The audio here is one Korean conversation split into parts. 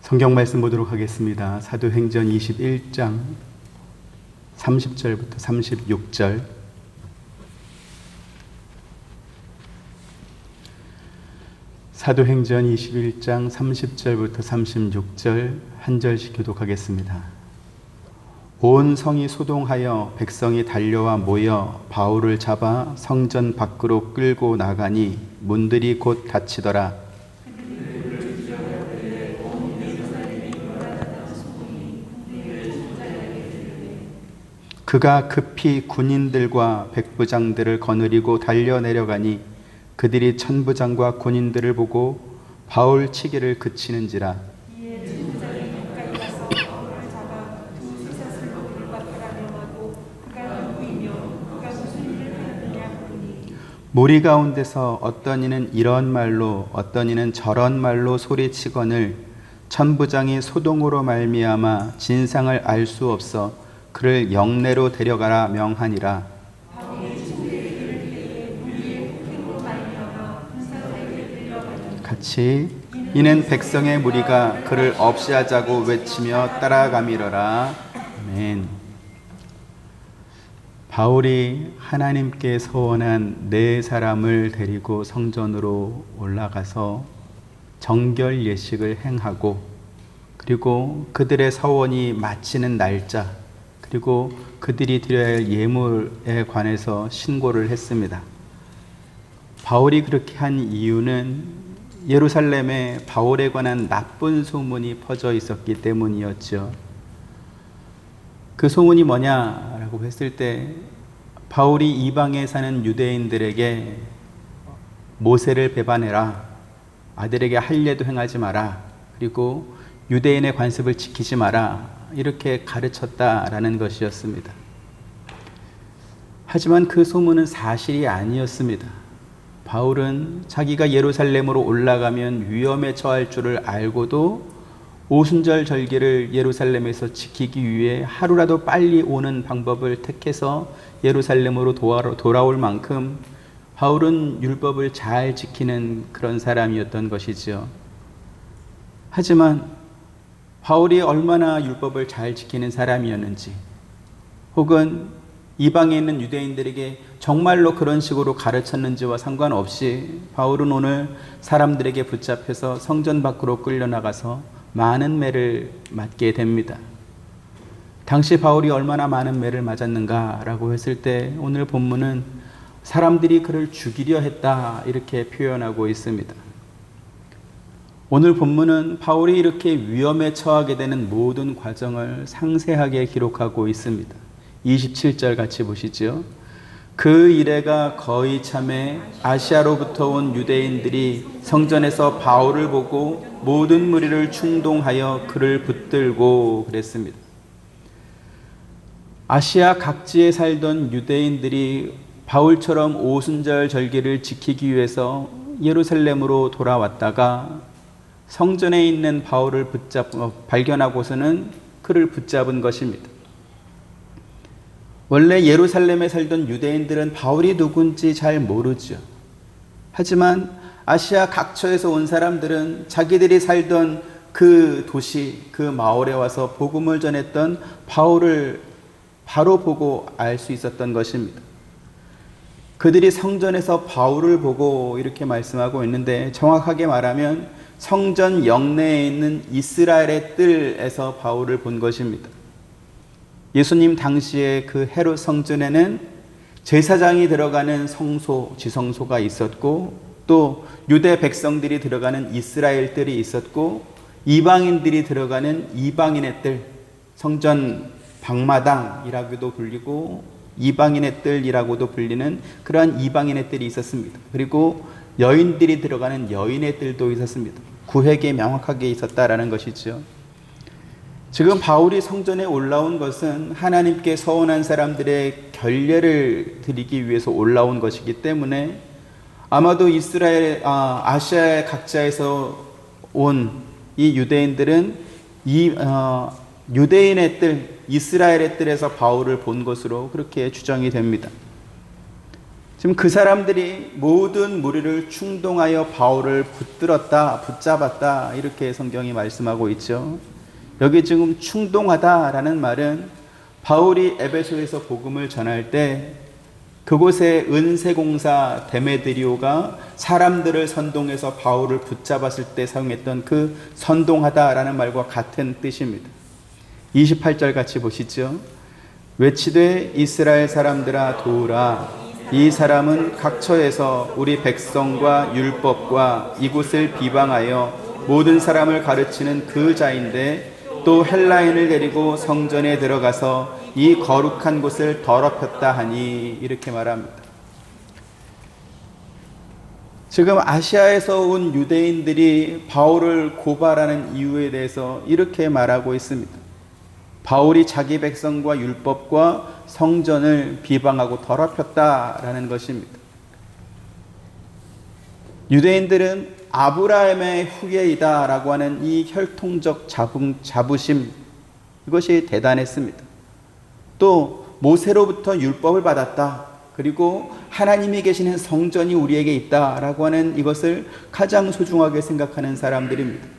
성경 말씀 보도록 하겠습니다. 사도행전 21장 30절부터 36절. 사도행전 21장 30절부터 36절 한 절씩 교독하겠습니다. 온 성이 소동하여 백성이 달려와 모여 바울을 잡아 성전 밖으로 끌고 나가니 문들이 곧 닫히더라. 그가 급히 군인들과 백부장들을 거느리고 달려 내려가니 그들이 천부장과 군인들을 보고 바울 치기를 그치는지라. 이에 천부장이 가까이 가서 바울을 잡아 두 쇠사슬로 그를 박으라 명하고 그가 누구이며 그가 무슨 일을 하느냐 물으니 무리 가운데서 어떤 이는 이런 말로 어떤 이는 저런 말로 소리치거늘 천부장이 소동으로 말미암아 진상을 알 수 없어 그를 영내로 데려가라 명하니라. 같이 이는 백성의 무리가 그를 없이하자고 외치며 따라가미러라. 아멘. 바울이 하나님께 서원한 네 사람을 데리고 성전으로 올라가서 정결 예식을 행하고 그리고 그들의 서원이 마치는 날짜 그리고 그들이 드려야 할 예물에 관해서 신고를 했습니다. 바울이 그렇게 한 이유는 예루살렘에 바울에 관한 나쁜 소문이 퍼져 있었기 때문이었죠. 그 소문이 뭐냐라고 했을 때 바울이 이방에 사는 유대인들에게 모세를 배반해라, 아들에게 할례도 행하지 마라, 그리고 유대인의 관습을 지키지 마라, 이렇게 가르쳤다라는 것이었습니다. 하지만 그 소문은 사실이 아니었습니다. 바울은 자기가 예루살렘으로 올라가면 위험에 처할 줄을 알고도 오순절 절기를 예루살렘에서 지키기 위해 하루라도 빨리 오는 방법을 택해서 예루살렘으로 돌아올 만큼 바울은 율법을 잘 지키는 그런 사람이었던 것이지요. 하지만 바울이 얼마나 율법을 잘 지키는 사람이었는지, 혹은 이방에 있는 유대인들에게 정말로 그런 식으로 가르쳤는지와 상관없이 바울은 오늘 사람들에게 붙잡혀서 성전 밖으로 끌려나가서 많은 매를 맞게 됩니다. 당시 바울이 얼마나 많은 매를 맞았는가라고 했을 때 오늘 본문은 사람들이 그를 죽이려 했다 이렇게 표현하고 있습니다. 오늘 본문은 바울이 이렇게 위험에 처하게 되는 모든 과정을 상세하게 기록하고 있습니다. 27절 같이 보시죠. 그 이래가 거의 참에 아시아로부터 온 유대인들이 성전에서 바울을 보고 모든 무리를 충동하여 그를 붙들고 그랬습니다. 아시아 각지에 살던 유대인들이 바울처럼 오순절 절기를 지키기 위해서 예루살렘으로 돌아왔다가 성전에 있는 바울을 발견하고서는 그를 붙잡은 것입니다. 원래 예루살렘에 살던 유대인들은 바울이 누군지 잘 모르죠. 하지만 아시아 각처에서 온 사람들은 자기들이 살던 그 도시, 그 마을에 와서 복음을 전했던 바울을 바로 보고 알 수 있었던 것입니다. 그들이 성전에서 바울을 보고 이렇게 말씀하고 있는데, 정확하게 말하면 성전 영내에 있는 이스라엘의 뜰에서 바울을 본 것입니다. 예수님 당시에 그 헤롯 성전에는 제사장이 들어가는 성소, 지성소가 있었고, 또 유대 백성들이 들어가는 이스라엘 뜰이 있었고, 이방인들이 들어가는 이방인의 뜰, 성전 방마당이라고도 불리고 이방인의 뜰이라고도 불리는 그러한 이방인의 뜰이 있었습니다. 그리고 여인들이 들어가는 여인의 뜰도 있었습니다. 구획에 명확하게 있었다라는 것이죠. 지금 바울이 성전에 올라온 것은 하나님께 서원한 사람들의 결례를 드리기 위해서 올라온 것이기 때문에 아마도 아시아의 각지에서 온 이 유대인들은 유대인의 뜰, 이스라엘의 뜰에서 바울을 본 것으로 그렇게 추정이 됩니다. 지금 그 사람들이 모든 무리를 충동하여 바울을 붙잡았다 이렇게 성경이 말씀하고 있죠. 여기 지금 충동하다라는 말은 바울이 에베소에서 복음을 전할 때 그곳에 은세공사 데메드리오가 사람들을 선동해서 바울을 붙잡았을 때 사용했던 그 선동하다라는 말과 같은 뜻입니다. 28절 같이 보시죠. 외치되 이스라엘 사람들아 도우라. 이 사람은 각처에서 우리 백성과 율법과 이곳을 비방하여 모든 사람을 가르치는 그 자인데 또 헬라인을 데리고 성전에 들어가서 이 거룩한 곳을 더럽혔다 하니 이렇게 말합니다. 지금 아시아에서 온 유대인들이 바울을 고발하는 이유에 대해서 이렇게 말하고 있습니다. 바울이 자기 백성과 율법과 성전을 비방하고 더럽혔다라는 것입니다. 유대인들은 아브라함의 후예이다라고 하는 이 혈통적 자부심, 이것이 대단했습니다. 또 모세로부터 율법을 받았다. 그리고 하나님이 계시는 성전이 우리에게 있다라고 하는 이것을 가장 소중하게 생각하는 사람들입니다.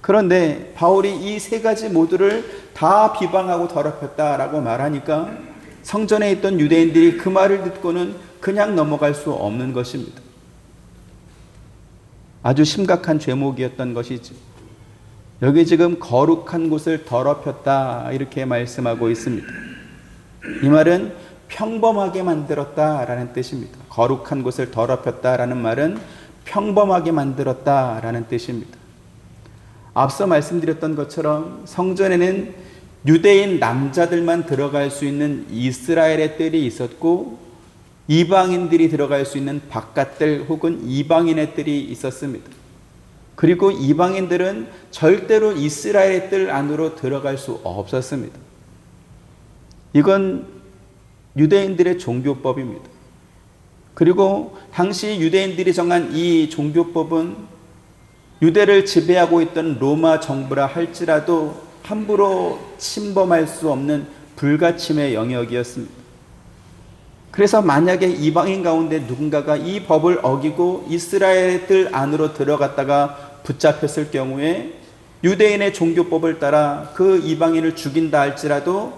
그런데 바울이 이 세 가지 모두를 다 비방하고 더럽혔다라고 말하니까 성전에 있던 유대인들이 그 말을 듣고는 그냥 넘어갈 수 없는 것입니다. 아주 심각한 죄목이었던 것이죠. 여기 지금 거룩한 곳을 더럽혔다 이렇게 말씀하고 있습니다. 이 말은 평범하게 만들었다라는 뜻입니다. 거룩한 곳을 더럽혔다라는 말은 평범하게 만들었다라는 뜻입니다. 앞서 말씀드렸던 것처럼 성전에는 유대인 남자들만 들어갈 수 있는 이스라엘의 뜰이 있었고 이방인들이 들어갈 수 있는 바깥뜰 혹은 이방인의 뜰이 있었습니다. 그리고 이방인들은 절대로 이스라엘의 뜰 안으로 들어갈 수 없었습니다. 이건 유대인들의 종교법입니다. 그리고 당시 유대인들이 정한 이 종교법은 유대를 지배하고 있던 로마 정부라 할지라도 함부로 침범할 수 없는 불가침의 영역이었습니다. 그래서 만약에 이방인 가운데 누군가가 이 법을 어기고 이스라엘의 뜰 안으로 들어갔다가 붙잡혔을 경우에 유대인의 종교법을 따라 그 이방인을 죽인다 할지라도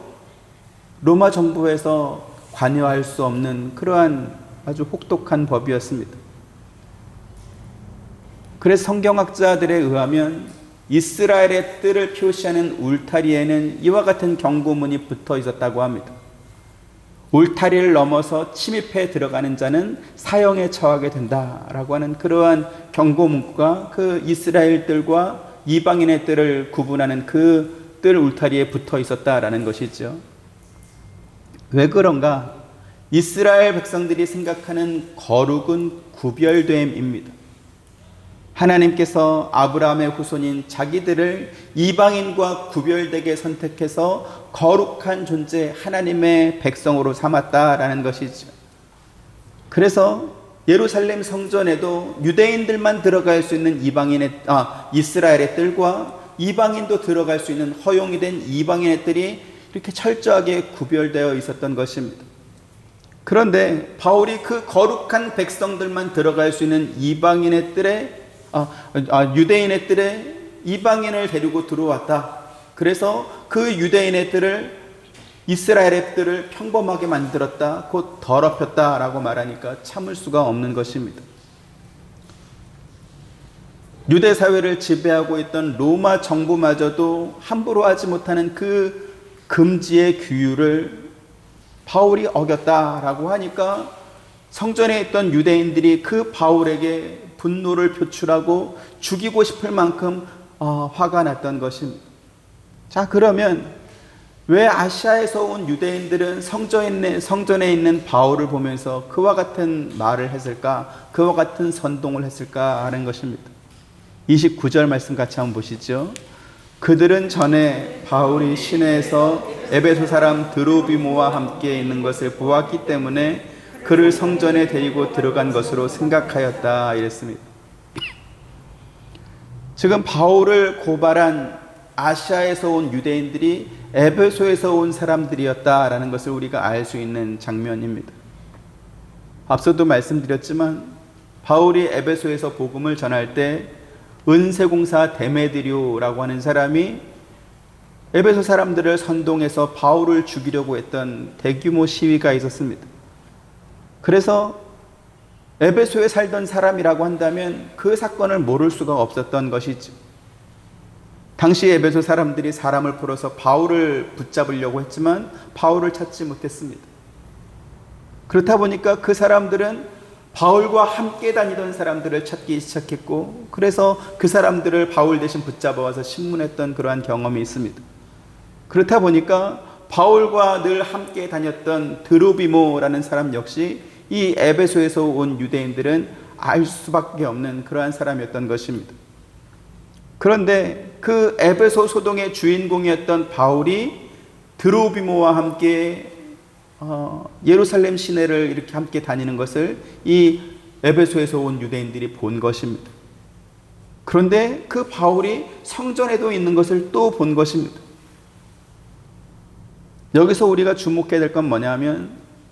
로마 정부에서 관여할 수 없는 그러한 아주 혹독한 법이었습니다. 그래서 성경학자들에 의하면 이스라엘의 뜰을 표시하는 울타리에는 이와 같은 경고문이 붙어 있었다고 합니다. 울타리를 넘어서 침입해 들어가는 자는 사형에 처하게 된다라고 하는 그러한 경고문구가 그 이스라엘 뜰과 이방인의 뜰을 구분하는 그 뜰 울타리에 붙어 있었다라는 것이죠. 왜 그런가? 이스라엘 백성들이 생각하는 거룩은 구별됨입니다. 하나님께서 아브라함의 후손인 자기들을 이방인과 구별되게 선택해서 거룩한 존재 하나님의 백성으로 삼았다라는 것이죠. 그래서 예루살렘 성전에도 유대인들만 들어갈 수 있는 이스라엘의 뜰과 이방인도 들어갈 수 있는 허용이 된 이방인의 뜰이 이렇게 철저하게 구별되어 있었던 것입니다. 그런데 바울이 그 거룩한 백성들만 들어갈 수 있는 이방인의 뜰에 유대인의 뜰에 이방인을 데리고 들어왔다. 그래서 그 유대인의 뜰을 이스라엘의 뜰을 평범하게 만들었다. 곧 더럽혔다라고 말하니까 참을 수가 없는 것입니다. 유대 사회를 지배하고 있던 로마 정부마저도 함부로 하지 못하는 그 금지의 규율을 바울이 어겼다라고 하니까 성전에 있던 유대인들이 그 바울에게 분노를 표출하고 죽이고 싶을 만큼 화가 났던 것입니다. 자, 그러면 왜 아시아에서 온 유대인들은 성전에 있는 바울을 보면서 그와 같은 말을 했을까? 그와 같은 선동을 했을까? 하는 것입니다. 29절 말씀 같이 한번 보시죠. 그들은 전에 바울이 시내에서 에베소 사람 드로비모와 함께 있는 것을 보았기 때문에 그를 성전에 데리고 들어간 것으로 생각하였다 이랬습니다. 지금 바울을 고발한 아시아에서 온 유대인들이 에베소에서 온 사람들이었다라는 것을 우리가 알 수 있는 장면입니다. 앞서도 말씀드렸지만 바울이 에베소에서 복음을 전할 때 은세공사 데메드리오라고 하는 사람이 에베소 사람들을 선동해서 바울을 죽이려고 했던 대규모 시위가 있었습니다. 그래서 에베소에 살던 사람이라고 한다면 그 사건을 모를 수가 없었던 것이죠. 당시 에베소 사람들이 사람을 풀어서 바울을 붙잡으려고 했지만 바울을 찾지 못했습니다. 그렇다 보니까 그 사람들은 바울과 함께 다니던 사람들을 찾기 시작했고, 그래서 그 사람들을 바울 대신 붙잡아와서 신문했던 그러한 경험이 있습니다. 그렇다 보니까 바울과 늘 함께 다녔던 드로비모라는 사람 역시 이 에베소에서 온 유대인들은 알 수밖에 없는 그러한 사람이었던 것입니다. 그런데 그 에베소 소동의 주인공이었던 바울이 드로비모와 함께 예루살렘 시내를 이렇게 함께 다니는 것을 이 에베소에서 온 유대인들이 본 것입니다. 그런데 그 바울이 성전에도 있는 것을 또 본 것입니다. 여기서 우리가 주목해야 될 건 뭐냐면,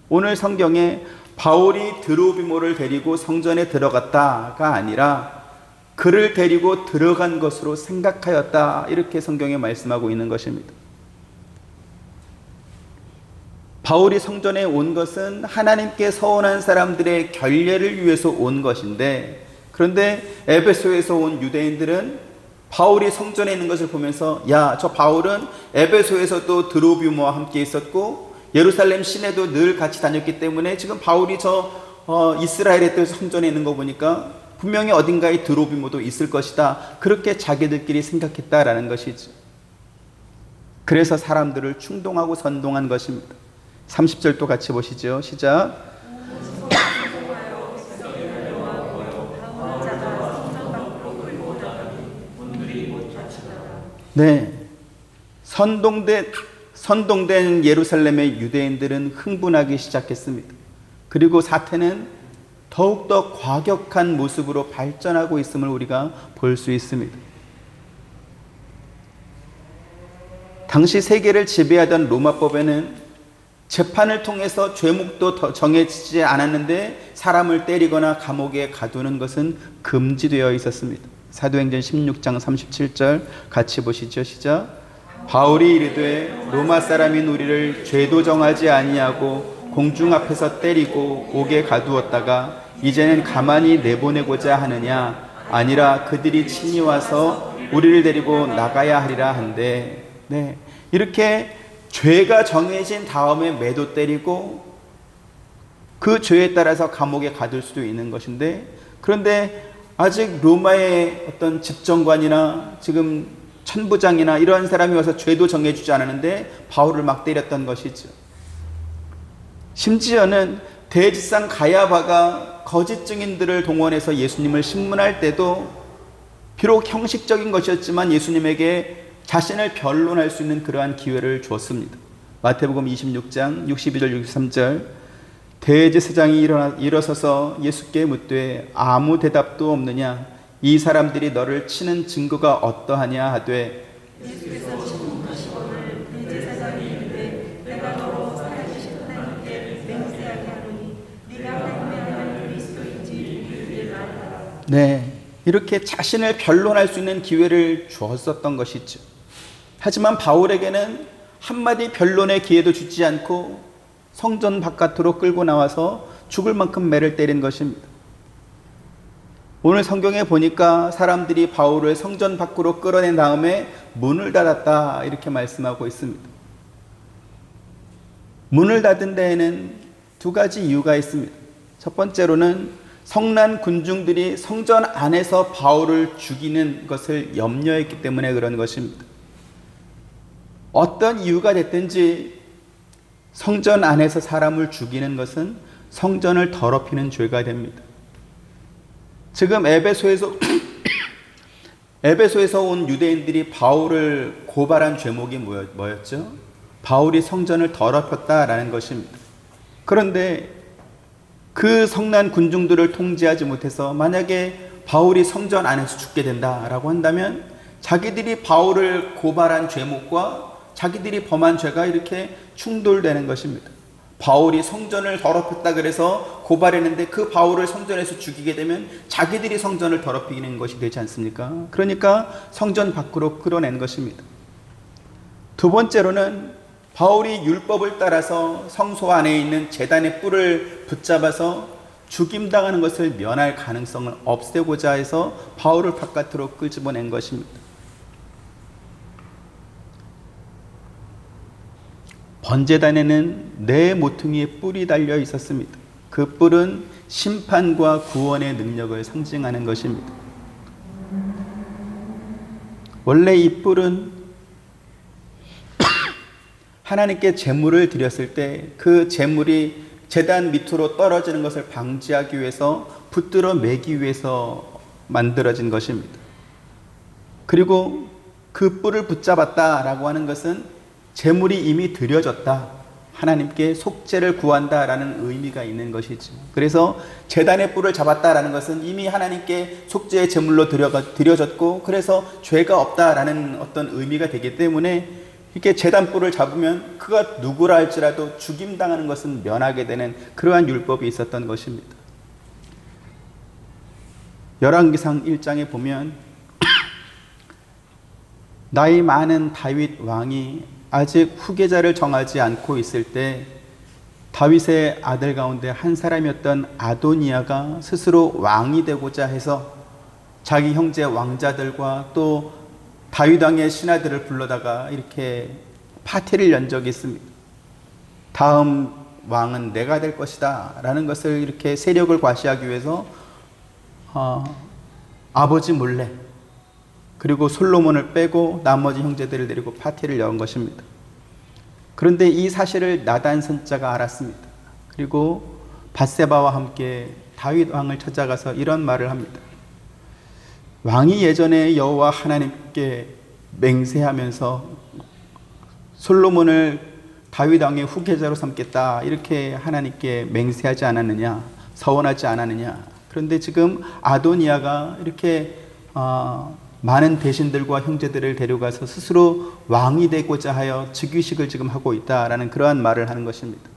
오늘 성경에 바울이 드로비모를 데리고 성전에 들어갔다가 아니라 그를 데리고 들어간 것으로 생각하였다, 이렇게 성경에 말씀하고 있는 것입니다. 바울이 성전에 온 것은 하나님께 서원한 사람들의 결례를 위해서 온 것인데, 그런데 에베소에서 온 유대인들은 바울이 성전에 있는 것을 보면서, 야, 저 바울은 에베소에서도 드로비모와 함께 있었고 예루살렘 시내도 늘 같이 다녔기 때문에 지금 바울이 저 이스라엘의 뜻 성전에 있는 거 보니까 분명히 어딘가에 드로비모도 있을 것이다, 그렇게 자기들끼리 생각했다라는 것이죠. 그래서 사람들을 충동하고 선동한 것입니다. 30절도 같이 보시죠. 시작. 네, 선동된 예루살렘의 유대인들은 흥분하기 시작했습니다. 그리고 사태는 더욱더 과격한 모습으로 발전하고 있음을 우리가 볼 수 있습니다. 당시 세계를 지배하던 로마법에는 재판을 통해서 죄목도 정해지지 않았는데 사람을 때리거나 감옥에 가두는 것은 금지되어 있었습니다. 사도행전 16장 37절 같이 보시죠. 시작. 바울이 이르되 로마 사람인 우리를 죄도 정하지 아니하고 공중 앞에서 때리고 옥에 가두었다가 이제는 가만히 내보내고자 하느냐, 아니라 그들이 친히 와서 우리를 데리고 나가야 하리라 한데, 네, 이렇게 죄가 정해진 다음에 매도 때리고 그 죄에 따라서 감옥에 가둘 수도 있는 것인데, 그런데 아직 로마의 어떤 집정관이나 지금 천부장이나 이러한 사람이 와서 죄도 정해주지 않았는데 바울을 막 때렸던 것이죠. 심지어는 대지상 가야바가 거짓 증인들을 동원해서 예수님을 신문할 때도 비록 형식적인 것이었지만 예수님에게 자신을 변론할 수 있는 그러한 기회를 주었습니다. 마태복음 26장 62절 63절 대제사장이 일어서서 예수께 묻되 아무 대답도 없느냐, 이 사람들이 너를 치는 증거가 어떠하냐 하되, 예수께서 질문하시거늘 대제사장이 이르되 내가 너로 살아계신 하나님께 맹세하게 하노니 네가 하나님의 아들 그리스도인지 이르기를 말하라. 네, 이렇게 자신을 변론할 수 있는 기회를 주었었던 것이죠. 하지만 바울에게는 한마디 변론의 기회도 주지 않고 성전 바깥으로 끌고 나와서 죽을 만큼 매를 때린 것입니다. 오늘 성경에 보니까 사람들이 바울을 성전 밖으로 끌어낸 다음에 문을 닫았다, 이렇게 말씀하고 있습니다. 문을 닫은 데에는 두 가지 이유가 있습니다. 첫 번째로는 성난 군중들이 성전 안에서 바울을 죽이는 것을 염려했기 때문에 그런 것입니다. 어떤 이유가 됐든지 성전 안에서 사람을 죽이는 것은 성전을 더럽히는 죄가 됩니다. 지금 에베소에서 온 유대인들이 바울을 고발한 죄목이 뭐였죠? 바울이 성전을 더럽혔다라는 것입니다. 그런데 그 성난 군중들을 통제하지 못해서 만약에 바울이 성전 안에서 죽게 된다라고 한다면 자기들이 바울을 고발한 죄목과 자기들이 범한 죄가 이렇게 충돌되는 것입니다. 바울이 성전을 더럽혔다 그래서 고발했는데 그 바울을 성전에서 죽이게 되면 자기들이 성전을 더럽히는 것이 되지 않습니까? 그러니까 성전 밖으로 끌어낸 것입니다. 두 번째로는 바울이 율법을 따라서 성소 안에 있는 제단의 뿔을 붙잡아서 죽임당하는 것을 면할 가능성을 없애고자 해서 바울을 바깥으로 끄집어낸 것입니다. 번제단에는 네 모퉁이의 뿔이 달려 있었습니다. 그 뿔은 심판과 구원의 능력을 상징하는 것입니다. 원래 이 뿔은 하나님께 제물을 드렸을 때 그 제물이 제단 밑으로 떨어지는 것을 방지하기 위해서 붙들어 매기 위해서 만들어진 것입니다. 그리고 그 뿔을 붙잡았다라고 하는 것은 제물이 이미 드려졌다, 하나님께 속죄를 구한다라는 의미가 있는 것이죠. 그래서 제단의 뿔을 잡았다라는 것은 이미 하나님께 속죄의 제물로 드려졌고 그래서 죄가 없다라는 어떤 의미가 되기 때문에 이렇게 제단 뿔을 잡으면 그가 누구라 할지라도 죽임당하는 것은 면하게 되는 그러한 율법이 있었던 것입니다. 열왕기상 1장에 보면 나이 많은 다윗 왕이 아직 후계자를 정하지 않고 있을 때 다윗의 아들 가운데 한 사람이었던 아도니아가 스스로 왕이 되고자 해서 자기 형제 왕자들과 또 다윗 왕의 신하들을 불러다가 이렇게 파티를 연 적이 있습니다. 다음 왕은 내가 될 것이다 라는 것을 이렇게 세력을 과시하기 위해서 아버지 몰래 그리고 솔로몬을 빼고 나머지 형제들을 데리고 파티를 연 것입니다. 그런데 이 사실을 나단 선자가 알았습니다. 그리고 밧세바와 함께 다윗 왕을 찾아가서 이런 말을 합니다. 왕이 예전에 여호와 하나님께 맹세하면서 솔로몬을 다윗 왕의 후계자로 삼겠다 이렇게 하나님께 맹세하지 않았느냐, 서원하지 않았느냐. 그런데 지금 아도니아가 이렇게 많은 대신들과 형제들을 데려가서 스스로 왕이 되고자 하여 즉위식을 지금 하고 있다라는 그러한 말을 하는 것입니다.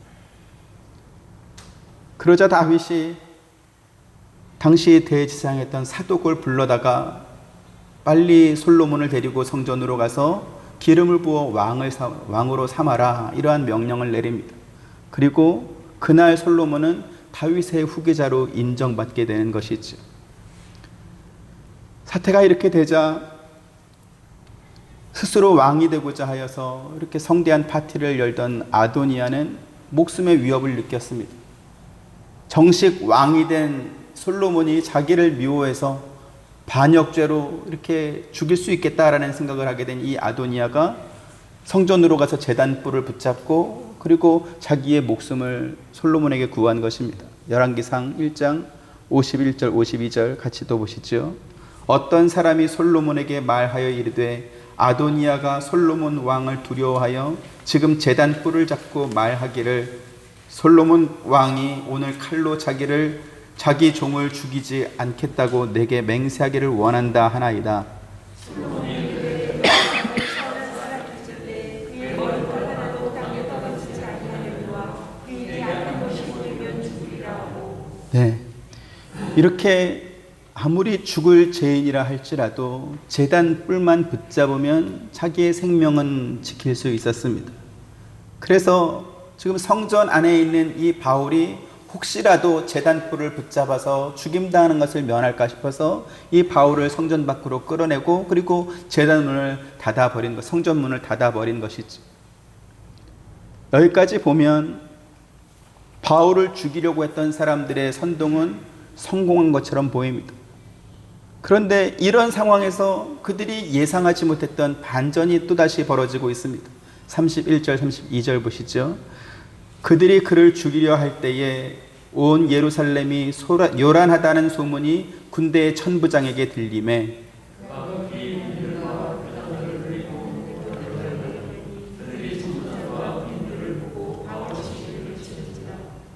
그러자 다윗이 당시 대지상이었던 사독을 불러다가 빨리 솔로몬을 데리고 성전으로 가서 기름을 부어 왕으로 삼아라 이러한 명령을 내립니다. 그리고 그날 솔로몬은 다윗의 후계자로 인정받게 되는 것이죠. 사태가 이렇게 되자 스스로 왕이 되고자 하여서 이렇게 성대한 파티를 열던 아도니아는 목숨의 위협을 느꼈습니다. 정식 왕이 된 솔로몬이 자기를 미워해서 반역죄로 이렇게 죽일 수 있겠다라는 생각을 하게 된 이 아도니아가 성전으로 가서 제단뿔을 붙잡고 그리고 자기의 목숨을 솔로몬에게 구한 것입니다. 열왕기상 1장 51절 52절 같이 또 보시죠. 어떤 사람이 솔로몬에게 말하여 이르되 아도니아가 솔로몬 왕을 두려워하여 지금 제단 뿔을 잡고 말하기를 솔로몬 왕이 오늘 칼로 자기 종을 죽이지 않겠다고 내게 맹세하기를 원한다 하나이다. 네, 이렇게 아무리 죽을 죄인이라 할지라도 제단 뿔만 붙잡으면 자기의 생명은 지킬 수 있었습니다. 그래서 지금 성전 안에 있는 이 바울이 혹시라도 제단 뿔을 붙잡아서 죽임당하는 것을 면할까 싶어서 이 바울을 성전 밖으로 끌어내고 그리고 제단문을 닫아버린 것, 성전문을 닫아버린 것이지. 여기까지 보면 바울을 죽이려고 했던 사람들의 선동은 성공한 것처럼 보입니다. 그런데 이런 상황에서 그들이 예상하지 못했던 반전이 또다시 벌어지고 있습니다. 31절 32절 보시죠. 그들이 그를 죽이려 할 때에 온 예루살렘이 요란하다는 소문이 군대의 천부장에게 들리매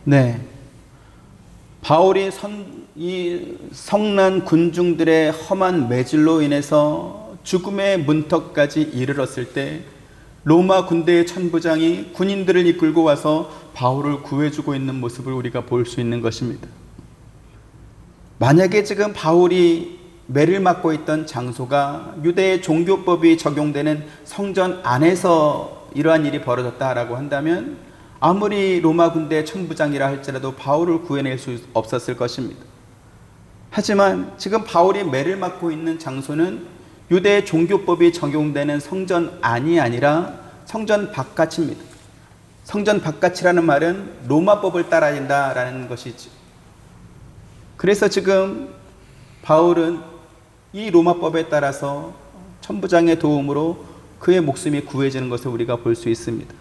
네, 바울이 이 성난 군중들의 험한 매질로 인해서 죽음의 문턱까지 이르렀을 때 로마 군대의 천부장이 군인들을 이끌고 와서 바울을 구해주고 있는 모습을 우리가 볼 수 있는 것입니다. 만약에 지금 바울이 매를 맞고 있던 장소가 유대의 종교법이 적용되는 성전 안에서 이러한 일이 벌어졌다라고 한다면 아무리 로마 군대의 천부장이라 할지라도 바울을 구해낼 수 없었을 것입니다. 하지만 지금 바울이 매를 맞고 있는 장소는 유대의 종교법이 적용되는 성전 안이 아니라 성전 바깥입니다. 성전 바깥이라는 말은 로마법을 따라야 된다라는 것이죠. 그래서 지금 바울은 이 로마법에 따라서 천부장의 도움으로 그의 목숨이 구해지는 것을 우리가 볼 수 있습니다.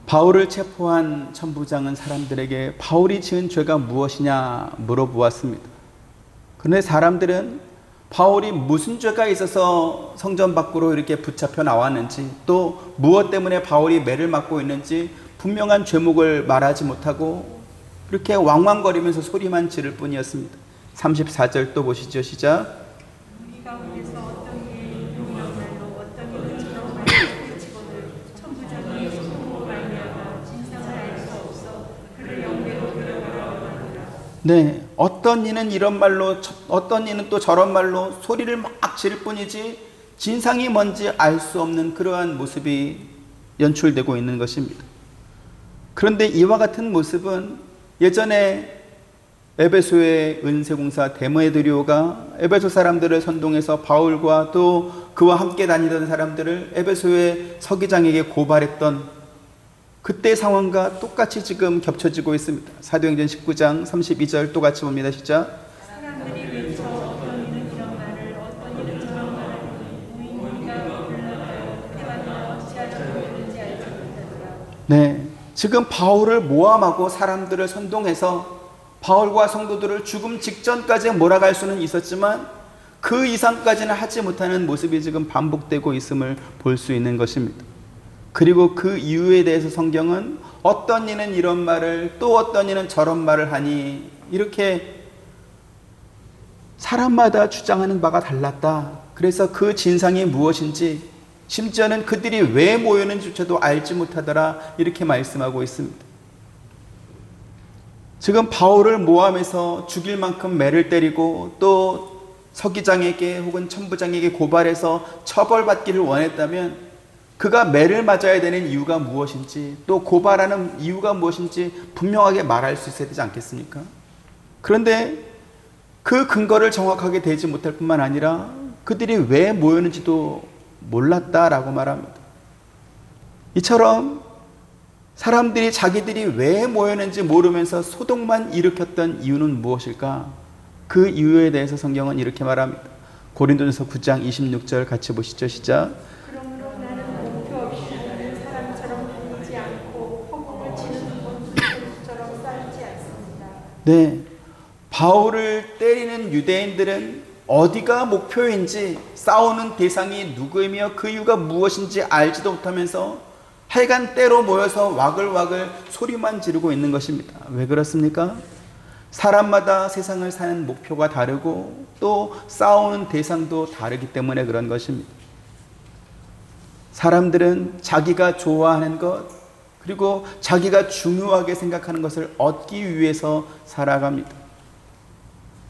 바울을 체포한 천부장은 사람들에게 바울이 지은 죄가 무엇이냐 물어보았습니다. 그런데 사람들은 바울이 무슨 죄가 있어서 성전 밖으로 이렇게 붙잡혀 나왔는지, 또 무엇 때문에 바울이 매를 맞고 있는지 분명한 죄목을 말하지 못하고 이렇게 왕왕거리면서 소리만 지를 뿐이었습니다. 34절 또 보시죠. 시작. 우리 가운데서 어떤 이는 이런 말로 어떤 이는 저런 말로 외치거늘 천부장이 소금으로 말미암아 진상을 알 수 없어 그를 영계로 데려가라고 하니라. 네, 어떤 이는 이런 말로, 어떤 이는 또 저런 말로 소리를 막 지를 뿐이지 진상이 뭔지 알 수 없는 그러한 모습이 연출되고 있는 것입니다. 그런데 이와 같은 모습은 예전에 에베소의 은세공사 데메드리오가 에베소 사람들을 선동해서 바울과 또 그와 함께 다니던 사람들을 에베소의 서기장에게 고발했던 그때 상황과 똑같이 지금 겹쳐지고 있습니다. 사도행전 19장 32절 또 같이 봅니다. 시작. 사람들이 외쳐 어떤 이는 이런 말을 어떤 이는 저런 말을 하니 우리가 불렀다여 그때가 어찌하여 그랬는지 알지 못하더라. 네, 지금 바울을 모함하고 사람들을 선동해서 바울과 성도들을 죽음 직전까지 몰아갈 수는 있었지만 그 이상까지는 하지 못하는 모습이 지금 반복되고 있음을 볼 수 있는 것입니다. 그리고 그 이유에 대해서 성경은 어떤 이는 이런 말을 또 어떤 이는 저런 말을 하니 이렇게 사람마다 주장하는 바가 달랐다. 그래서 그 진상이 무엇인지 심지어는 그들이 왜 모였는지조차도 알지 못하더라. 이렇게 말씀하고 있습니다. 지금 바울을 모함해서 죽일 만큼 매를 때리고 또 서기장에게 혹은 천부장에게 고발해서 처벌받기를 원했다면 그가 매를 맞아야 되는 이유가 무엇인지 또 고발하는 이유가 무엇인지 분명하게 말할 수 있어야 되지 않겠습니까? 그런데 그 근거를 정확하게 대지 못할 뿐만 아니라 그들이 왜 모였는지도 몰랐다라고 말합니다. 이처럼 사람들이 자기들이 왜 모였는지 모르면서 소동만 일으켰던 이유는 무엇일까? 그 이유에 대해서 성경은 이렇게 말합니다. 고린도전서 9장 26절 같이 보시죠. 시작. 그러므로 나는 목표 없이 있는 사람처럼 다니지 않고 허공을 치는 원수처럼 싸우지 않습니다. 네, 바울을 때리는 유대인들은 어디가 목표인지 싸우는 대상이 누구이며 그 이유가 무엇인지 알지도 못하면서 하여간 때로 모여서 와글와글 소리만 지르고 있는 것입니다. 왜 그렇습니까? 사람마다 세상을 사는 목표가 다르고 또 싸우는 대상도 다르기 때문에 그런 것입니다. 사람들은 자기가 좋아하는 것 그리고 자기가 중요하게 생각하는 것을 얻기 위해서 살아갑니다.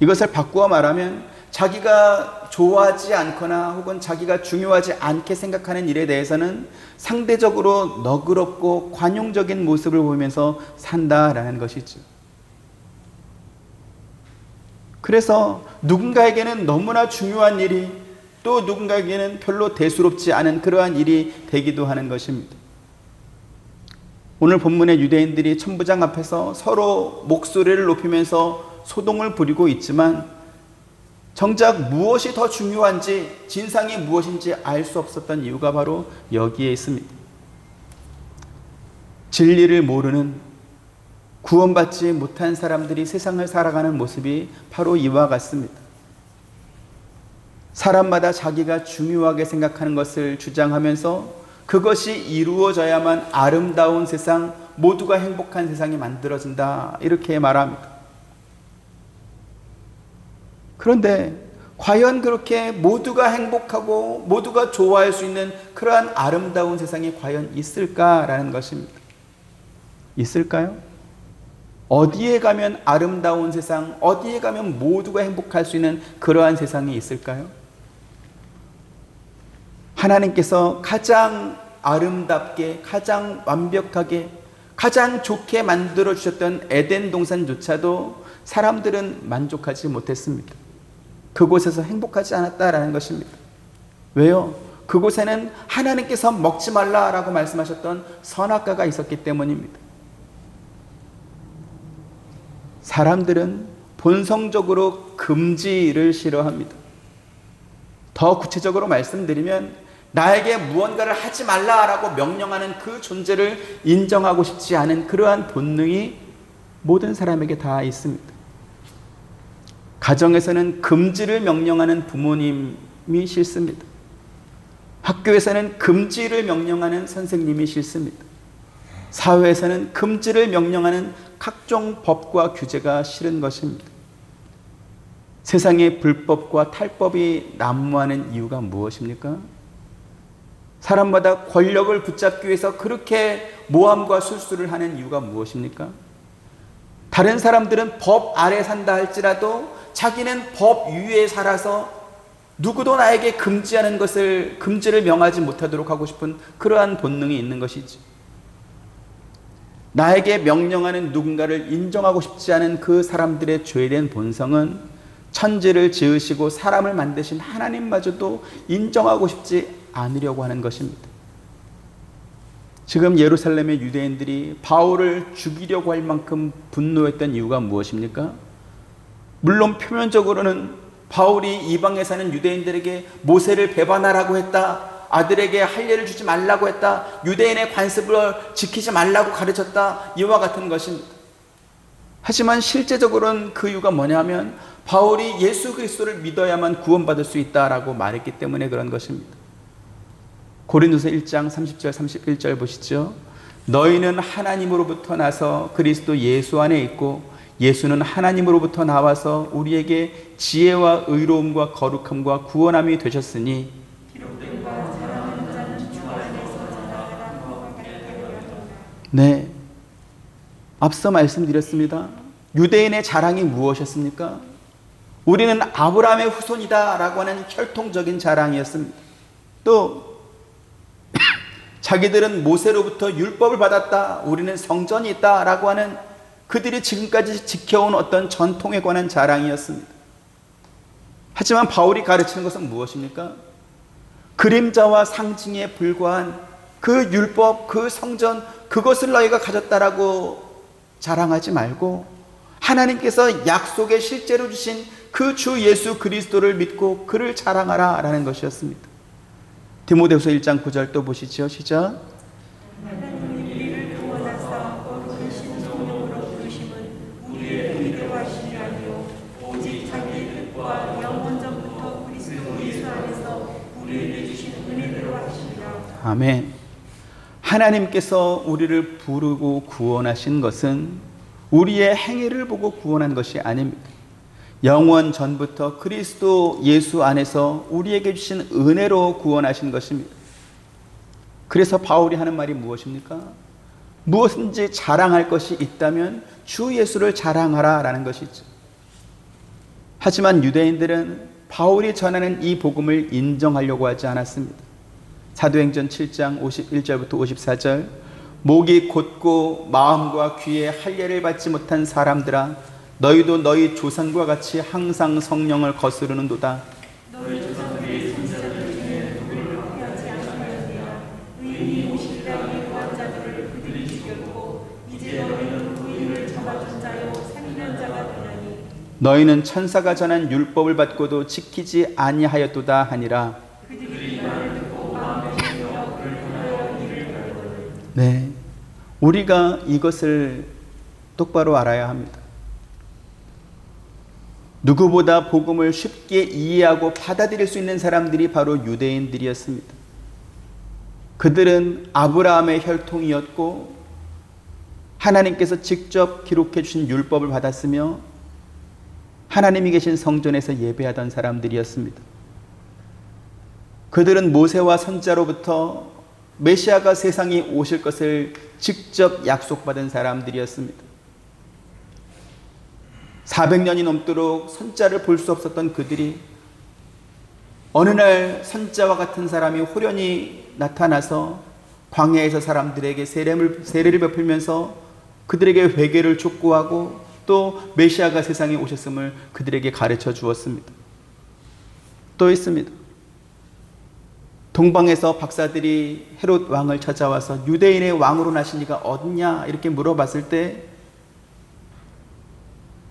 이것을 바꾸어 말하면 자기가 좋아하지 않거나 혹은 자기가 중요하지 않게 생각하는 일에 대해서는 상대적으로 너그럽고 관용적인 모습을 보이면서 산다라는 것이죠. 그래서 누군가에게는 너무나 중요한 일이 또 누군가에게는 별로 대수롭지 않은 그러한 일이 되기도 하는 것입니다. 오늘 본문의 유대인들이 천부장 앞에서 서로 목소리를 높이면서 소동을 부리고 있지만 정작 무엇이 더 중요한지 진상이 무엇인지 알 수 없었던 이유가 바로 여기에 있습니다. 진리를 모르는 구원받지 못한 사람들이 세상을 살아가는 모습이 바로 이와 같습니다. 사람마다 자기가 중요하게 생각하는 것을 주장하면서 그것이 이루어져야만 아름다운 세상, 모두가 행복한 세상이 만들어진다 이렇게 말합니다. 그런데 과연 그렇게 모두가 행복하고 모두가 좋아할 수 있는 그러한 아름다운 세상이 과연 있을까라는 것입니다. 있을까요? 어디에 가면 아름다운 세상, 어디에 가면 모두가 행복할 수 있는 그러한 세상이 있을까요? 하나님께서 가장 아름답게, 가장 완벽하게, 가장 좋게 만들어 주셨던 에덴 동산조차도 사람들은 만족하지 못했습니다. 그곳에서 행복하지 않았다라는 것입니다. 왜요? 그곳에는 하나님께서 먹지 말라라고 말씀하셨던 선악과가 있었기 때문입니다. 사람들은 본성적으로 금지를 싫어합니다. 더 구체적으로 말씀드리면 나에게 무언가를 하지 말라라고 명령하는 그 존재를 인정하고 싶지 않은 그러한 본능이 모든 사람에게 다 있습니다. 가정에서는 금지를 명령하는 부모님이 싫습니다. 학교에서는 금지를 명령하는 선생님이 싫습니다. 사회에서는 금지를 명령하는 각종 법과 규제가 싫은 것입니다. 세상에 불법과 탈법이 난무하는 이유가 무엇입니까? 사람마다 권력을 붙잡기 위해서 그렇게 모함과 술수를 하는 이유가 무엇입니까? 다른 사람들은 법 아래 산다 할지라도 자기는 법 위에 살아서 누구도 나에게 금지하는 것을 금지를 명하지 못하도록 하고 싶은 그러한 본능이 있는 것이지. 나에게 명령하는 누군가를 인정하고 싶지 않은 그 사람들의 죄된 본성은 천지를 지으시고 사람을 만드신 하나님마저도 인정하고 싶지 않으려고 하는 것입니다. 지금 예루살렘의 유대인들이 바울을 죽이려고 할 만큼 분노했던 이유가 무엇입니까? 물론 표면적으로는 바울이 이방에 사는 유대인들에게 모세를 배반하라고 했다, 아들에게 할례를 주지 말라고 했다, 유대인의 관습을 지키지 말라고 가르쳤다, 이와 같은 것입니다. 하지만 실제적으로는 그 이유가 뭐냐면 바울이 예수 그리스도를 믿어야만 구원받을 수 있다라고 말했기 때문에 그런 것입니다. 고린도서 1장 30절 31절 보시죠. 너희는 하나님으로부터 나서 그리스도 예수 안에 있고 예수는 하나님으로부터 나와서 우리에게 지혜와 의로움과 거룩함과 구원함이 되셨으니 네, 앞서 말씀드렸습니다. 유대인의 자랑이 무엇이었습니까? 우리는 아브라함의 후손이다 라고 하는 혈통적인 자랑이었습니다. 또 자기들은 모세로부터 율법을 받았다, 우리는 성전이 있다 라고 하는 그들이 지금까지 지켜온 어떤 전통에 관한 자랑이었습니다. 하지만 바울이 가르치는 것은 무엇입니까? 그림자와 상징에 불과한 그 율법, 그 성전, 그것을 너희가 가졌다라고 자랑하지 말고 하나님께서 약속에 실제로 주신 그 주 예수 그리스도를 믿고 그를 자랑하라 라는 것이었습니다. 디모데후서 1장 9절 또 보시죠. 시작. 하나님이 우리를 구원하사 거룩하신 성령으로 부르심은 우리의 의대와 힘이 아니요 오직 자기의 뜻과 영원전부터 그리스도 예수 안에서 우리에게 주신 은혜대로 하시니라. 아멘. 하나님께서 우리를 부르고 구원하신 것은 우리의 행위를 보고 구원한 것이 아닙니다. 영원 전부터 그리스도 예수 안에서 우리에게 주신 은혜로 구원하신 것입니다. 그래서 바울이 하는 말이 무엇입니까? 무엇인지 자랑할 것이 있다면 주 예수를 자랑하라 라는 것이죠. 하지만 유대인들은 바울이 전하는 이 복음을 인정하려고 하지 않았습니다. 사도행전 7장 51절부터 54절 목이 곧고 마음과 귀에 할례를 받지 못한 사람들아 너희도 너희 조상과 같이 항상 성령을 거스르는도다. 너희 조상들의 선지자들 중에 누구를 회하지 않으려니와 의인이 오시리라니 구한 자들을 그들이 죽였고 이제 너희는 의인을 잡아준 자요 살리는 자가 되나니 너희는 천사가 전한 율법을 받고도 지키지 아니하였도다 하니라. 그들이 말을 듣고 마음에 들여 그를 떠나여 이를 따르거늘. 네, 우리가 이것을 똑바로 알아야 합니다. 누구보다 복음을 쉽게 이해하고 받아들일 수 있는 사람들이 바로 유대인들이었습니다. 그들은 아브라함의 혈통이었고 하나님께서 직접 기록해 주신 율법을 받았으며 하나님이 계신 성전에서 예배하던 사람들이었습니다. 그들은 모세와 선지자로부터 메시아가 세상에 오실 것을 직접 약속받은 사람들이었습니다. 400년이 넘도록 선지자를 볼 수 없었던 그들이 어느 날 선지자와 같은 사람이 호련히 나타나서 광야에서 사람들에게 세례를 베풀면서 그들에게 회개를 촉구하고 또 메시아가 세상에 오셨음을 그들에게 가르쳐 주었습니다. 또 있습니다. 동방에서 박사들이 헤롯 왕을 찾아와서 유대인의 왕으로 나신 이가 어딨냐 이렇게 물어봤을 때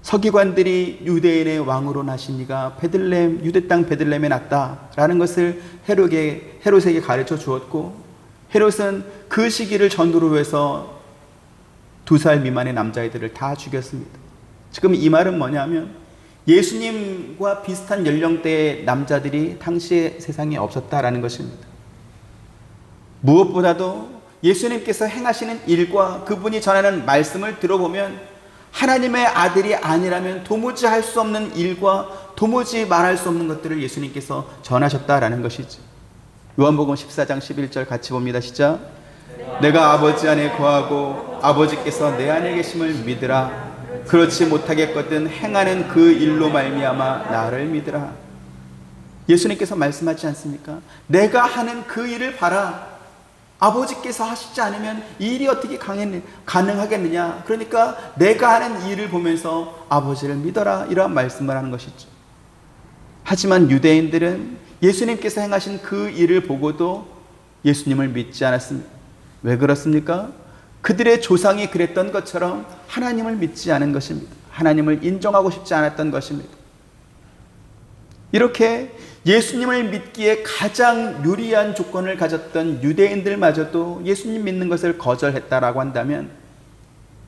서기관들이 유대인의 왕으로 나신 이가 베들레헴, 유대 땅 베들레헴에 났다라는 것을 헤롯에게 가르쳐 주었고, 헤롯은 그 시기를 전후로 해서 2살 미만의 남자애들을 다 죽였습니다. 지금 이 말은 뭐냐면 예수님과 비슷한 연령대의 남자들이 당시의 세상에 없었다라는 것입니다. 무엇보다도 예수님께서 행하시는 일과 그분이 전하는 말씀을 들어보면 하나님의 아들이 아니라면 도무지 할 수 없는 일과 도무지 말할 수 없는 것들을 예수님께서 전하셨다라는 것이죠. 요한복음 14장 11절 같이 봅니다. 시작. 내가 아버지 안에 거하고 아버지께서 내 안에 계심을 믿으라. 그렇지 못하겠거든 행하는 그 일로 말미암아 나를 믿으라. 예수님께서 말씀하지 않습니까? 내가 하는 그 일을 봐라. 아버지께서 하시지 않으면 이 일이 어떻게 가능하겠느냐. 그러니까 내가 하는 일을 보면서 아버지를 믿어라, 이러한 말씀을 하는 것이죠. 하지만 유대인들은 예수님께서 행하신 그 일을 보고도 예수님을 믿지 않았습니다. 왜 그렇습니까? 그들의 조상이 그랬던 것처럼 하나님을 믿지 않은 것입니다. 하나님을 인정하고 싶지 않았던 것입니다. 이렇게 예수님을 믿기에 가장 유리한 조건을 가졌던 유대인들마저도 예수님 믿는 것을 거절했다라고 한다면,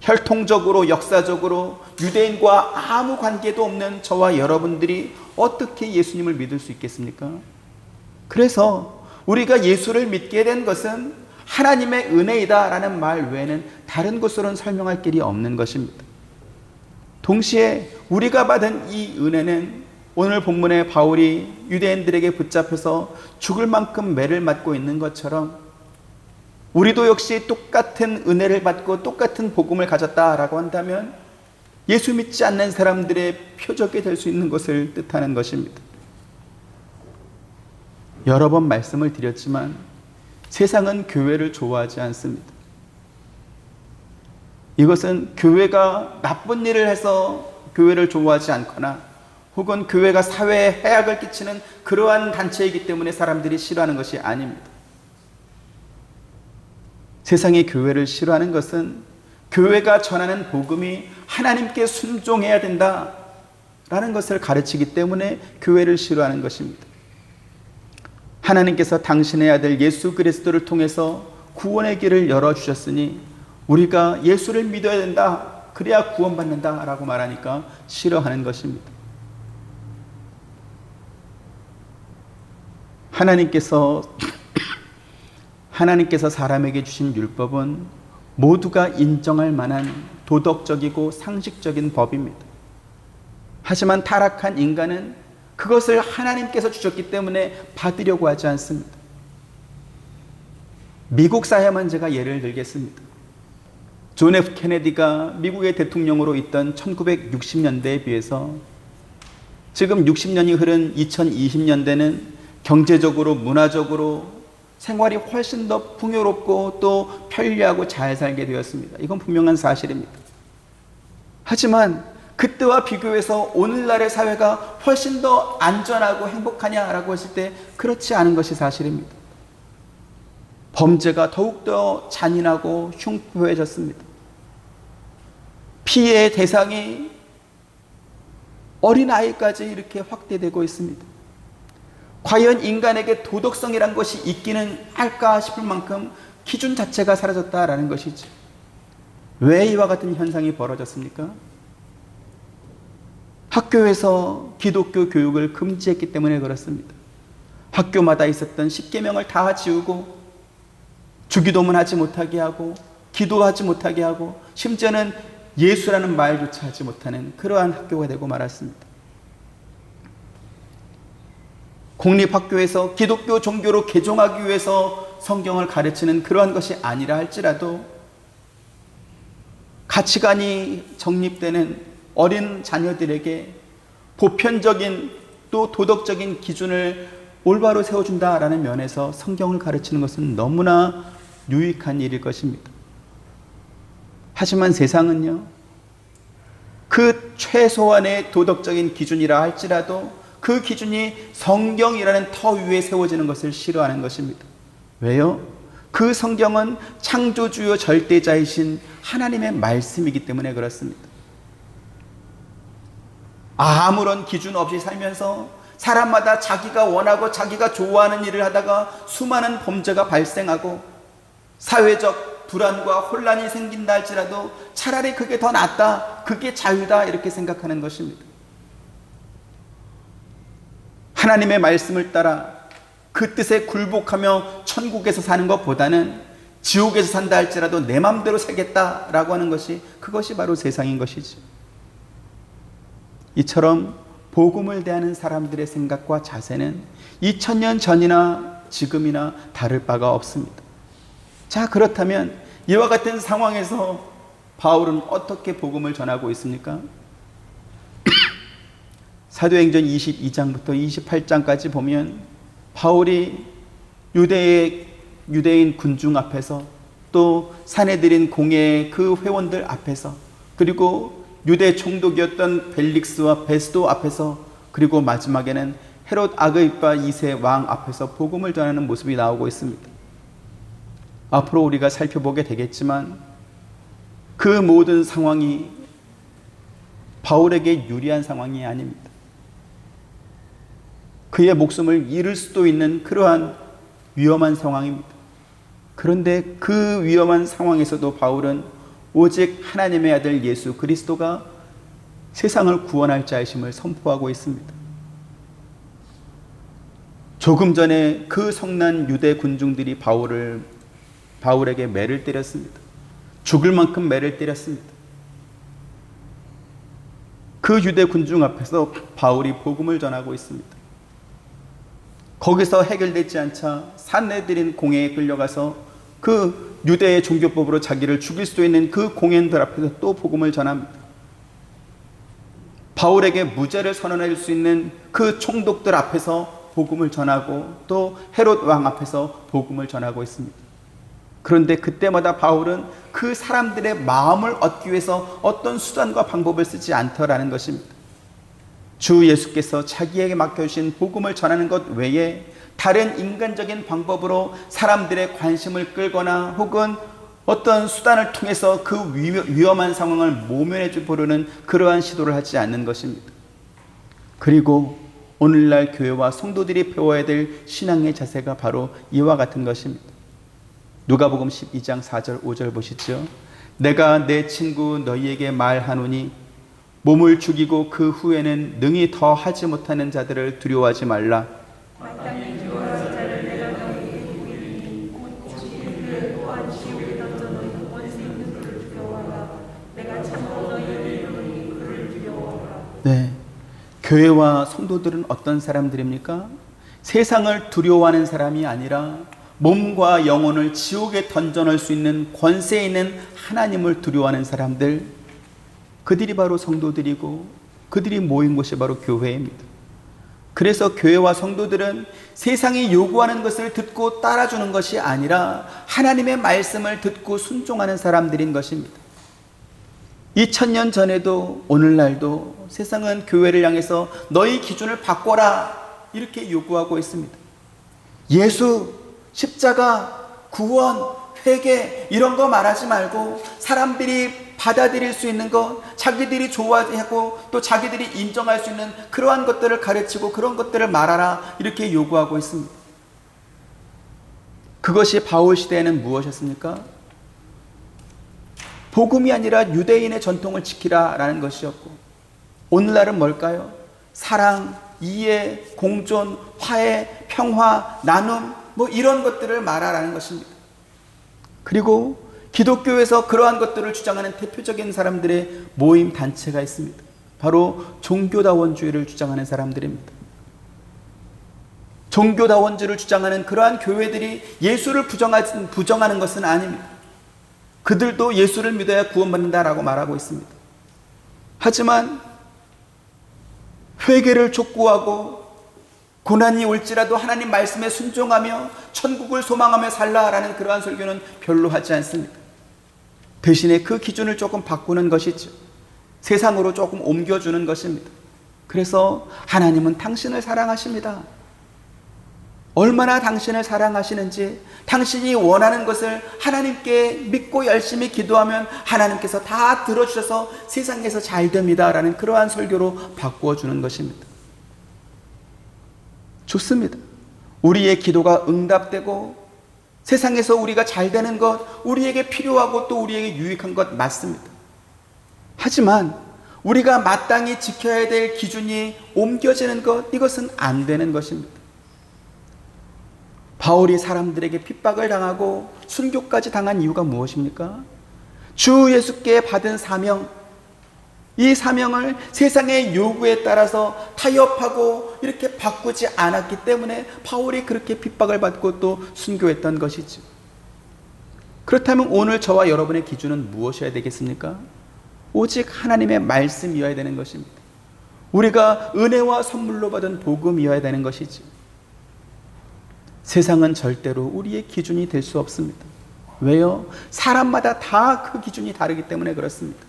혈통적으로 역사적으로 유대인과 아무 관계도 없는 저와 여러분들이 어떻게 예수님을 믿을 수 있겠습니까? 그래서 우리가 예수를 믿게 된 것은 하나님의 은혜이다라는 말 외에는 다른 것으로는 설명할 길이 없는 것입니다. 동시에 우리가 받은 이 은혜는 오늘 본문에 바울이 유대인들에게 붙잡혀서 죽을 만큼 매를 맞고 있는 것처럼 우리도 역시 똑같은 은혜를 받고 똑같은 복음을 가졌다라고 한다면 예수 믿지 않는 사람들의 표적이 될 수 있는 것을 뜻하는 것입니다. 여러 번 말씀을 드렸지만 세상은 교회를 좋아하지 않습니다. 이것은 교회가 나쁜 일을 해서 교회를 좋아하지 않거나 혹은 교회가 사회에 해악을 끼치는 그러한 단체이기 때문에 사람들이 싫어하는 것이 아닙니다. 세상이 교회를 싫어하는 것은 교회가 전하는 복음이 하나님께 순종해야 된다라는 것을 가르치기 때문에 교회를 싫어하는 것입니다. 하나님께서 당신의 아들 예수 그리스도를 통해서 구원의 길을 열어주셨으니 우리가 예수를 믿어야 된다, 그래야 구원받는다라고 말하니까 싫어하는 것입니다. 하나님께서 사람에게 주신 율법은 모두가 인정할 만한 도덕적이고 상식적인 법입니다. 하지만 타락한 인간은 그것을 하나님께서 주셨기 때문에 받으려고 하지 않습니다. 미국 사회만 제가 예를 들겠습니다. 존 F 케네디가 미국의 대통령으로 있던 1960년대에 비해서 지금 60년이 흐른 2020년대는 경제적으로, 문화적으로 생활이 훨씬 더 풍요롭고 또 편리하고 잘 살게 되었습니다. 이건 분명한 사실입니다. 하지만 그때와 비교해서 오늘날의 사회가 훨씬 더 안전하고 행복하냐라고 했을 때 그렇지 않은 것이 사실입니다. 범죄가 더욱더 잔인하고 흉포해졌습니다. 피해의 대상이 어린아이까지 이렇게 확대되고 있습니다. 과연 인간에게 도덕성이란 것이 있기는 할까 싶을 만큼 기준 자체가 사라졌다라는 것이죠. 왜 이와 같은 현상이 벌어졌습니까? 학교에서 기독교 교육을 금지했기 때문에 그렇습니다. 학교마다 있었던 10계명을 다 지우고 주기도문 하지 못하게 하고 기도하지 못하게 하고 심지어는 예수라는 말조차 하지 못하는 그러한 학교가 되고 말았습니다. 공립학교에서 기독교 종교로 개종하기 위해서 성경을 가르치는 그러한 것이 아니라 할지라도 가치관이 정립되는 어린 자녀들에게 보편적인 또 도덕적인 기준을 올바로 세워준다라는 면에서 성경을 가르치는 것은 너무나 유익한 일일 것입니다. 하지만 세상은요, 그 최소한의 도덕적인 기준이라 할지라도 그 기준이 성경이라는 터 위에 세워지는 것을 싫어하는 것입니다. 왜요? 그 성경은 창조주요 절대자이신 하나님의 말씀이기 때문에 그렇습니다. 아무런 기준 없이 살면서 사람마다 자기가 원하고 자기가 좋아하는 일을 하다가 수많은 범죄가 발생하고 사회적 불안과 혼란이 생긴다 할지라도 차라리 그게 더 낫다, 그게 자유다 이렇게 생각하는 것입니다. 하나님의 말씀을 따라 그 뜻에 굴복하며 천국에서 사는 것보다는 지옥에서 산다 할지라도 내 마음대로 살겠다라고 하는 것이, 그것이 바로 세상인 것이지. 이처럼 복음을 대하는 사람들의 생각과 자세는 2000년 전이나 지금이나 다를 바가 없습니다. 자, 그렇다면 이와 같은 상황에서 바울은 어떻게 복음을 전하고 있습니까? 사도행전 22장부터 28장까지 보면 바울이 유대인 군중 앞에서, 또 사내들인 공회의 그 회원들 앞에서, 그리고 유대 총독이었던 벨릭스와 베스도 앞에서, 그리고 마지막에는 헤롯 아그리파 2세 왕 앞에서 복음을 전하는 모습이 나오고 있습니다. 앞으로 우리가 살펴보게 되겠지만 그 모든 상황이 바울에게 유리한 상황이 아닙니다. 그의 목숨을 잃을 수도 있는 그러한 위험한 상황입니다. 그런데 그 위험한 상황에서도 바울은 오직 하나님의 아들 예수 그리스도가 세상을 구원할 자이심을 선포하고 있습니다. 조금 전에 그 성난 유대 군중들이 바울에게 매를 때렸습니다. 죽을 만큼 매를 때렸습니다. 그 유대 군중 앞에서 바울이 복음을 전하고 있습니다. 거기서 해결되지 않자 산헤드린 공회에 끌려가서 그 유대의 종교법으로 자기를 죽일 수도 있는 그 공회인들 앞에서 또 복음을 전합니다. 바울에게 무죄를 선언할 수 있는 그 총독들 앞에서 복음을 전하고, 또 헤롯 왕 앞에서 복음을 전하고 있습니다. 그런데 그때마다 바울은 그 사람들의 마음을 얻기 위해서 어떤 수단과 방법을 쓰지 않더라는 것입니다. 주 예수께서 자기에게 맡겨주신 복음을 전하는 것 외에 다른 인간적인 방법으로 사람들의 관심을 끌거나 혹은 어떤 수단을 통해서 그 위험한 상황을 모면해 보려는 그러한 시도를 하지 않는 것입니다. 그리고 오늘날 교회와 성도들이 배워야 될 신앙의 자세가 바로 이와 같은 것입니다. 누가복음 12장 4절 5절 보시죠. 내가 내 친구 너희에게 말하노니 몸을 죽이고 그 후에는 능히 더 하지 못하는 자들을 두려워하지 말라. 마땅히 두려워하는 자를 내가 너희에게 보이니 곧 죽이는 또한 지옥에 던져 너희 원수 있는 그를 두려워하라. 내가 참고 너희에게 이르노니 그를 두려워하라. 네, 교회와 성도들은 어떤 사람들입니까? 세상을 두려워하는 사람이 아니라 몸과 영혼을 지옥에 던져넣을 수 있는 권세 있는 하나님을 두려워하는 사람들, 그들이 바로 성도들이고 그들이 모인 곳이 바로 교회입니다. 그래서 교회와 성도들은 세상이 요구하는 것을 듣고 따라주는 것이 아니라 하나님의 말씀을 듣고 순종하는 사람들인 것입니다. 2000년 전에도 오늘날도 세상은 교회를 향해서 너희 기준을 바꿔라 이렇게 요구하고 있습니다. 예수, 십자가, 구원, 회개 이런 거 말하지 말고 사람들이 받아들일 수 있는 것, 자기들이 좋아하고 또 자기들이 인정할 수 있는 그러한 것들을 가르치고 그런 것들을 말하라 이렇게 요구하고 있습니다. 그것이 바울 시대에는 무엇이었습니까? 복음이 아니라 유대인의 전통을 지키라 라는 것이었고, 오늘날은 뭘까요? 사랑, 이해, 공존, 화해, 평화, 나눔 뭐 이런 것들을 말하라는 것입니다. 그리고 기독교에서 그러한 것들을 주장하는 대표적인 사람들의 모임 단체가 있습니다. 바로 종교다원주의를 주장하는 사람들입니다. 종교다원주를 주장하는 그러한 교회들이 예수를 부정하는 것은 아닙니다. 그들도 예수를 믿어야 구원받는다라고 말하고 있습니다. 하지만 회개를 촉구하고 고난이 올지라도 하나님 말씀에 순종하며 천국을 소망하며 살라라는 그러한 설교는 별로 하지 않습니다. 대신에 그 기준을 조금 바꾸는 것이죠. 세상으로 조금 옮겨주는 것입니다. 그래서 하나님은 당신을 사랑하십니다. 얼마나 당신을 사랑하시는지, 당신이 원하는 것을 하나님께 믿고 열심히 기도하면 하나님께서 다 들어주셔서 세상에서 잘 됩니다 라는 그러한 설교로 바꾸어 주는 것입니다. 좋습니다. 우리의 기도가 응답되고 세상에서 우리가 잘 되는 것, 우리에게 필요하고 또 우리에게 유익한 것 맞습니다. 하지만 우리가 마땅히 지켜야 될 기준이 옮겨지는 것, 이것은 안 되는 것입니다. 바울이 사람들에게 핍박을 당하고 순교까지 당한 이유가 무엇입니까? 주 예수께 받은 사명, 이 사명을 세상의 요구에 따라서 타협하고 이렇게 바꾸지 않았기 때문에 바울이 그렇게 핍박을 받고 또 순교했던 것이죠. 그렇다면 오늘 저와 여러분의 기준은 무엇이어야 되겠습니까? 오직 하나님의 말씀이어야 되는 것입니다. 우리가 은혜와 선물로 받은 복음이어야 되는 것이죠. 세상은 절대로 우리의 기준이 될 수 없습니다. 왜요? 사람마다 다 그 기준이 다르기 때문에 그렇습니다.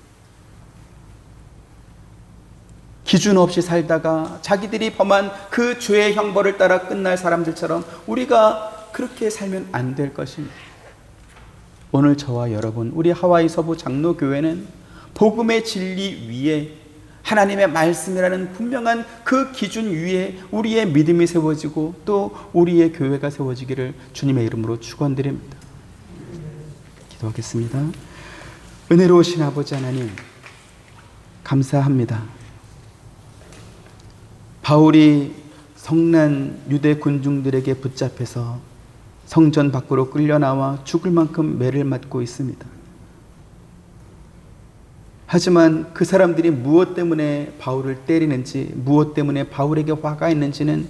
기준 없이 살다가 자기들이 범한 그 죄의 형벌을 따라 끝날 사람들처럼 우리가 그렇게 살면 안 될 것입니다. 오늘 저와 여러분, 우리 하와이 서부 장로교회는 복음의 진리 위에 하나님의 말씀이라는 분명한 그 기준 위에 우리의 믿음이 세워지고 또 우리의 교회가 세워지기를 주님의 이름으로 축원드립니다. 기도하겠습니다. 은혜로우신 아버지 하나님, 감사합니다. 바울이 성난 유대 군중들에게 붙잡혀서 성전 밖으로 끌려나와 죽을 만큼 매를 맞고 있습니다. 하지만 그 사람들이 무엇 때문에 바울을 때리는지, 무엇 때문에 바울에게 화가 있는지는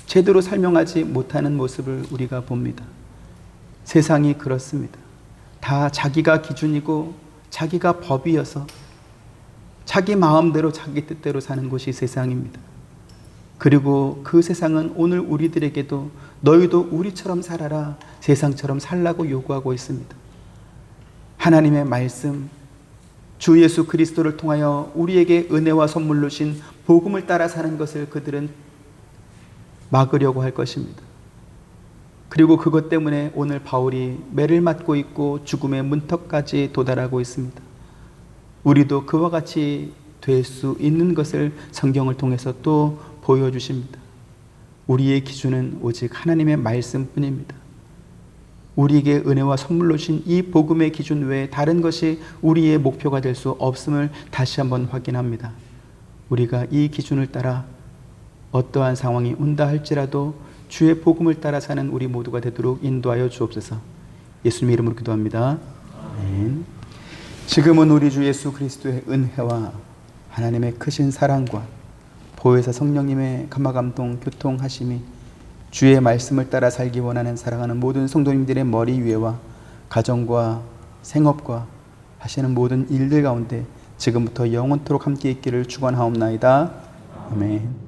제대로 설명하지 못하는 모습을 우리가 봅니다. 세상이 그렇습니다. 다 자기가 기준이고 자기가 법이어서 자기 마음대로 자기 뜻대로 사는 곳이 세상입니다. 그리고 그 세상은 오늘 우리들에게도 너희도 우리처럼 살아라, 세상처럼 살라고 요구하고 있습니다. 하나님의 말씀, 주 예수 그리스도를 통하여 우리에게 은혜와 선물로 주신 복음을 따라 사는 것을 그들은 막으려고 할 것입니다. 그리고 그것 때문에 오늘 바울이 매를 맞고 있고 죽음의 문턱까지 도달하고 있습니다. 우리도 그와 같이 될 수 있는 것을 성경을 통해서 또 보여주십니다. 우리의 기준은 오직 하나님의 말씀뿐입니다. 우리에게 은혜와 선물로 주신 이 복음의 기준 외에 다른 것이 우리의 목표가 될 수 없음을 다시 한번 확인합니다. 우리가 이 기준을 따라 어떠한 상황이 온다 할지라도 주의 복음을 따라 사는 우리 모두가 되도록 인도하여 주옵소서. 예수님의 이름으로 기도합니다. 아멘. 지금은 우리 주 예수 그리스도의 은혜와 하나님의 크신 사랑과 보혜사 성령님의 감화감동 교통하심이 주의 말씀을 따라 살기 원하는 사랑하는 모든 성도님들의 머리 위에와 가정과 생업과 하시는 모든 일들 가운데 지금부터 영원토록 함께 있기를 축원하옵나이다. 아멘.